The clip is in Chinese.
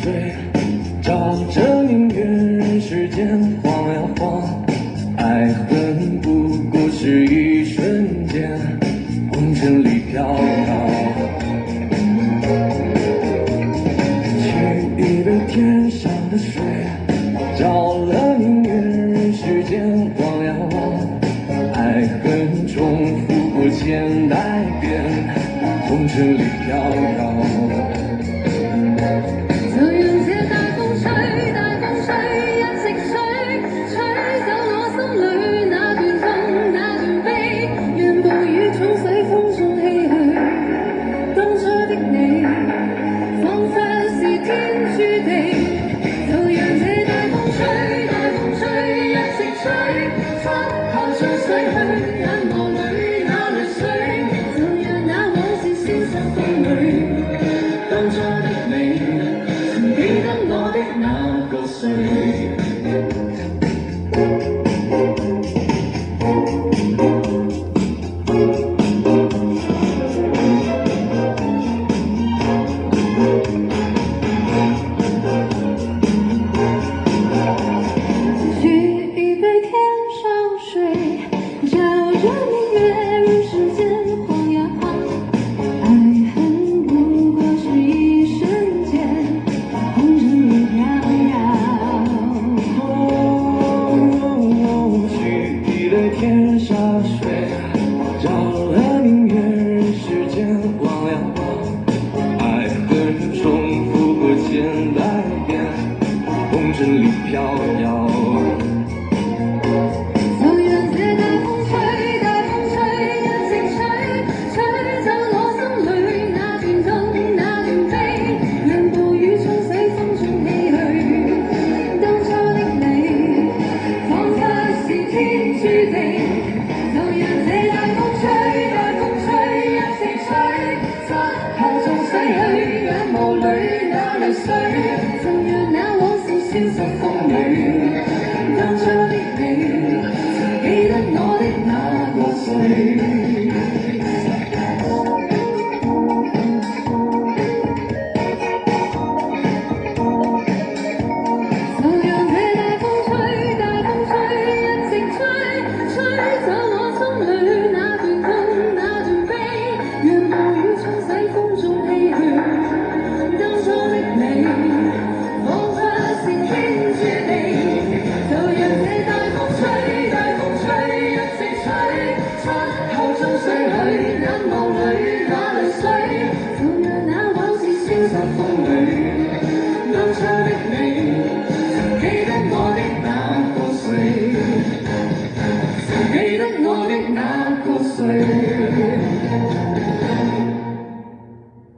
水，照着明月，任世间晃呀晃。爱恨不过是一瞬间，红尘里飘摇。沏一杯天上的水，照了明月，任世间晃呀晃。爱恨重复过千代遍，红尘里飘摇。就讓這大風吹，大風吹，一直吹，吹走我心裏那段痛，那段悲，讓暴雨沖洗風中唏噓。當初的你，彷彿是天注定。就讓這大風吹，大風吹，一直吹，春後將水去，眼眸裏那淚水，就讓那往事消失風裏。當初的你，曾記得我的那個誰？取一杯天上水，照着明月，任世間晃呀晃。愛恨不過是一瞬間，紅塵裏飄搖。取一杯天上水，照了明月，任世間晃呀晃。愛恨重複過千百遍，紅塵裡飄搖。就讓這大風吹，大風吹，一直吹，吹走我心裏那段痛，那段悲，讓暴雨沖洗風中唏噓。當初的你，彷彿是天注定。就讓這大風吹，大風吹，一直吹，春後將洗去眼眸裏那淚水，就讓那往事消失風裏。當初的你，曾記得我的那個誰？